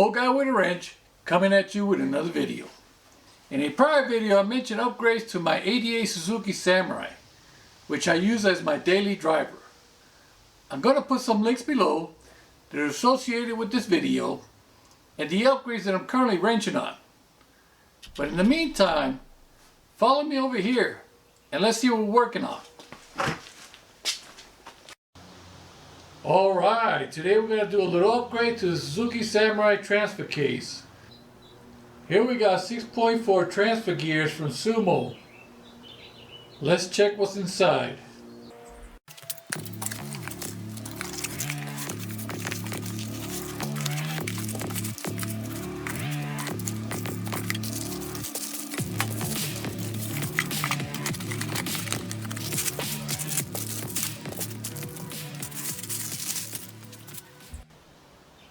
Old Guy with a Wrench, coming at you with another video. In a prior video I mentioned upgrades to my 88 Suzuki Samurai, which I use as my daily driver. I'm going to put some links below that are associated with this video and the upgrades that I'm currently wrenching on. But in the meantime, follow me over here and let's see what we're working on. Alright, today we're going to do a little upgrade to the Suzuki Samurai transfer case. Here we got 6.4 transfer gears from Sumo. Let's check what's inside.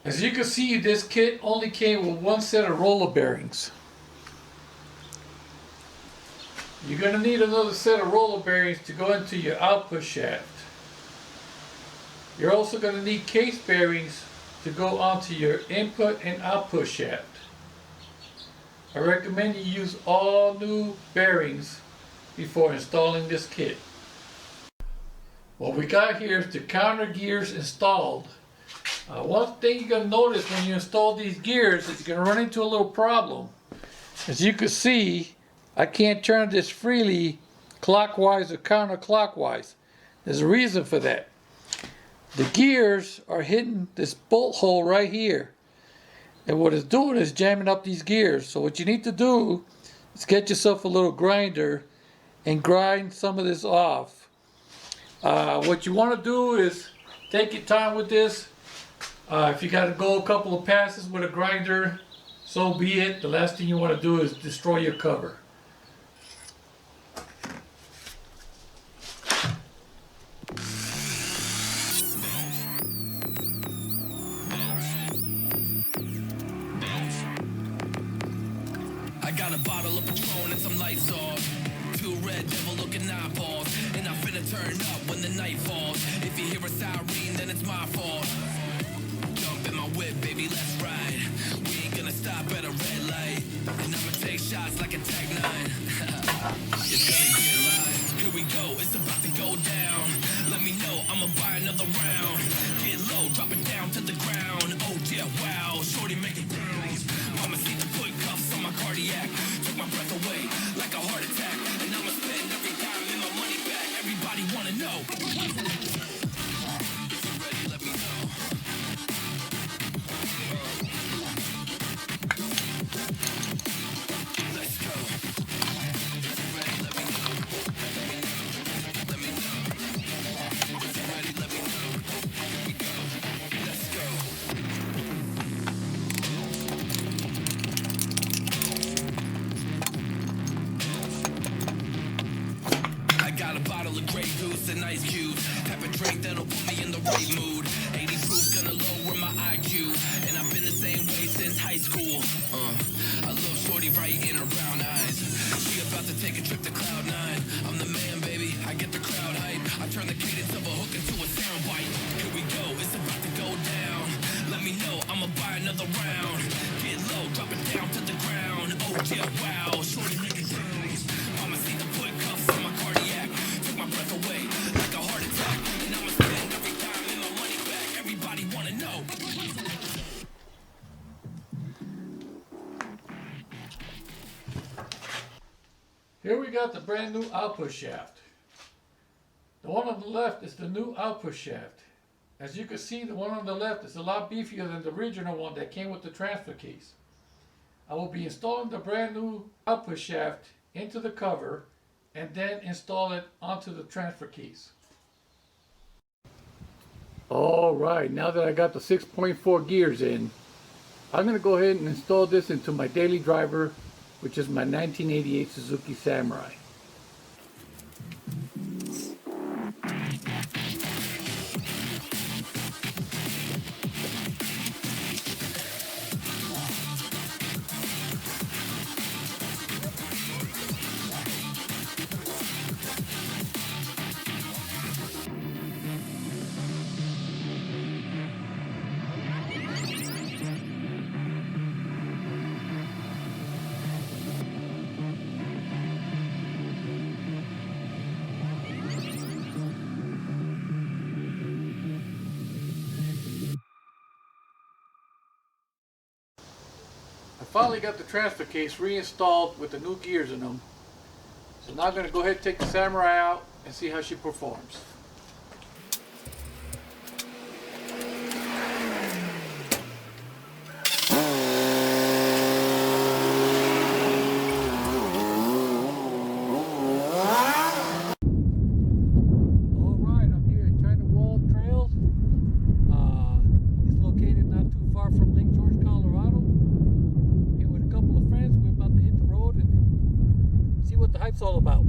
As you can see, this kit only came with one set of roller bearings. You're going to need another set of roller bearings to go into your output shaft. You're also going to need case bearings to go onto your input and output shaft. I recommend you use all new bearings before installing this kit. What we got here is the counter gears installed. One thing you're going to notice when you install these gears is you're going to run into a little problem. As you can see, I can't turn this freely clockwise or counterclockwise. There's a reason for that. The gears are hitting this bolt hole right here. And what it's doing is jamming up these gears. So what you need to do is get yourself a little grinder and grind some of this off. What you want to do is take your time with this. If you got to go a couple of passes with a grinder, so be it. The last thing you want to do is destroy your cover. I got a bottle of Patron and some lights off. Two red devil looking eyeballs. And I'm finna turn up when the night falls. If you hear a siren, then it's my fault. Jump in my whip, baby, let's ride. We ain't gonna stop at a red light. And I'ma take shots like a Tech 9. It's gonna get live. Here we go, it's about to go down. Let me know, I'ma buy another round. Get low, drop it down to the ground. Oh yeah, wow, shorty make it bounce. Mama see the put cuffs on my cardiac. Took my breath away like a heart attack. And I'ma spend every dime and my money back. Everybody wanna know. If you're ready, let me know. Let's go. If you're ready, let me know. Let me know. If you're ready, let me know. Here we go. Let's go. I got a bottle of Grey Goose and ice cubes. Type of drink that'll put me in the right mood. 80 proof gonna lower my IQ. And I've been the same way since high school. I love shorty right in her brown eyes. She about to take a trip to Cloud 9. I'm the man, baby. I get the crowd hype. I turn the cadence of a hook into a sound bite. Here we go. It's about to go down. Let me know. I'ma buy another round. Get low. Drop it down to the ground. Oh yeah, wow. Shorty make it bounce. Mama see the put cuffs on my cardiac. Took my breath away like a heart attack. And I'ma spend every dime and my money back. Everybody wanna know. Here we got the brand new output shaft. The one on the left is the new output shaft. As you can see, the one on the left is a lot beefier than the original one that came with the transfer case. I will be installing the brand new output shaft into the cover and then install it onto the transfer case. Alright, now that I got the 6.4 gears in, I'm going to go ahead and install this into my daily driver, which is my 1988 Suzuki Samurai. finally got the transfer case reinstalled with the new gears in them. So now I'm going to go ahead and take the Samurai out and see how she performs. What the hype's all about.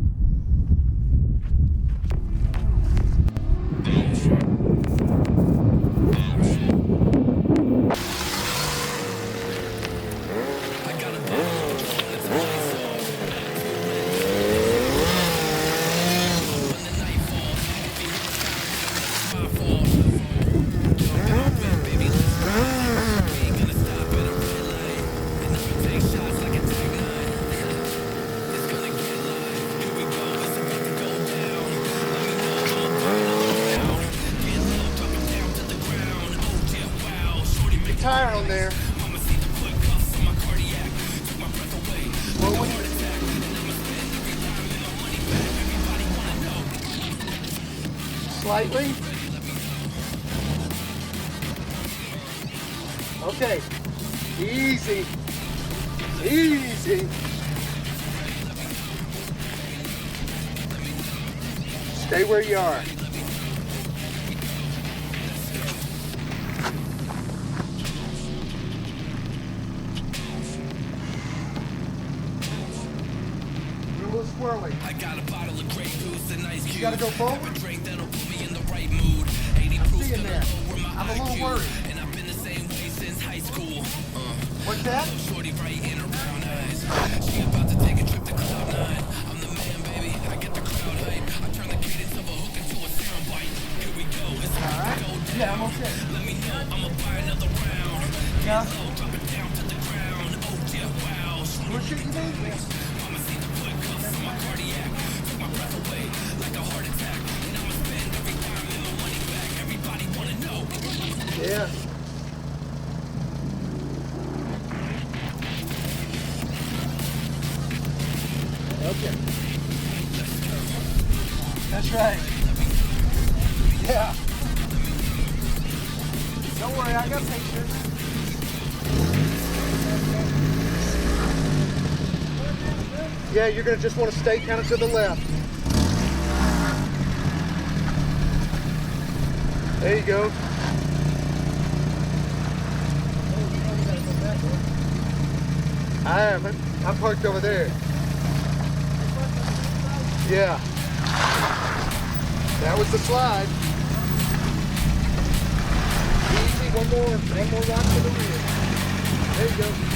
Tire on there. Slightly. Okay. Easy. Easy. Stay where you are. Swirly. I got a bottle of Grey Goose and ice cube. You gotta go forward. Have a drink that'll put me in the right mood. 80 proof seeing that. I'm a little worried. And I've been the same way since high school. What's that? Shorty right in her brown eyes. She about to take a trip to Cloud 9. I'm the man, baby. I get the crowd hype. I turn the cadence of a hook into a sound bite. Here we go. It's about to go down. Yeah, I'm okay. Let me know. I'ma buy another round. Yeah. Get low, drop it down to the ground. Oh yeah, wow. What should you do? Mama see the foot cuffs on my cardiac. Took my breath away like a heart attack. And I'ma spend every dime and my money back. Everybody wanna know. Yeah. Okay. That's right. Yeah. Don't worry, I got pictures. Yeah, you're going to just want to stay kind of to the left. There you go. I haven't. I'm parked over there. Yeah. That was the slide. Easy, one more rock to the rear. There you go.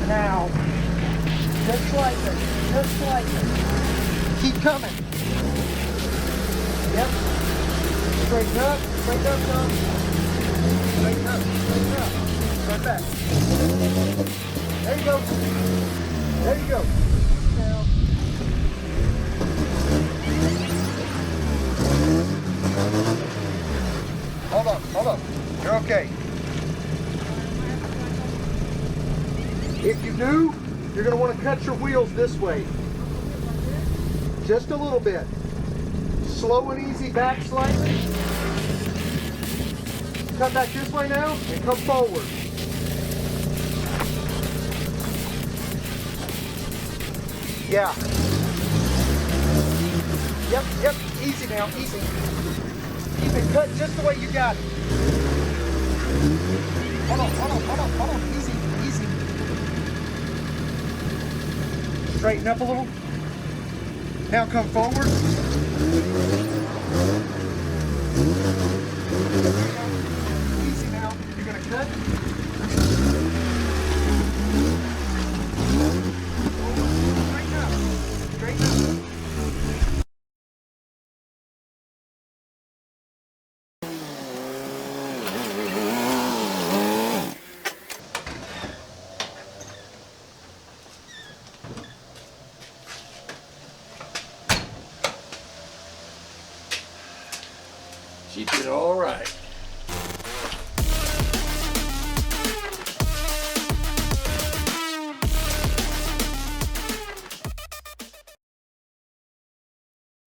Now, just slightly. Keep coming. Yep. Straighten up, Tom. Straighten up. Right back. There you go. Now. Hold on. You're okay. If you do, You're going to want to cut your wheels this way. Just a little bit. Slow and easy back slightly. Cut back this way now and come forward. Yeah. Yep. Easy now, easy. Easy. Cut just the way you got it. Hold on. Easy. Straighten up a little. Now come forward. Easy now. You're gonna cut. Straighten up. She did all right.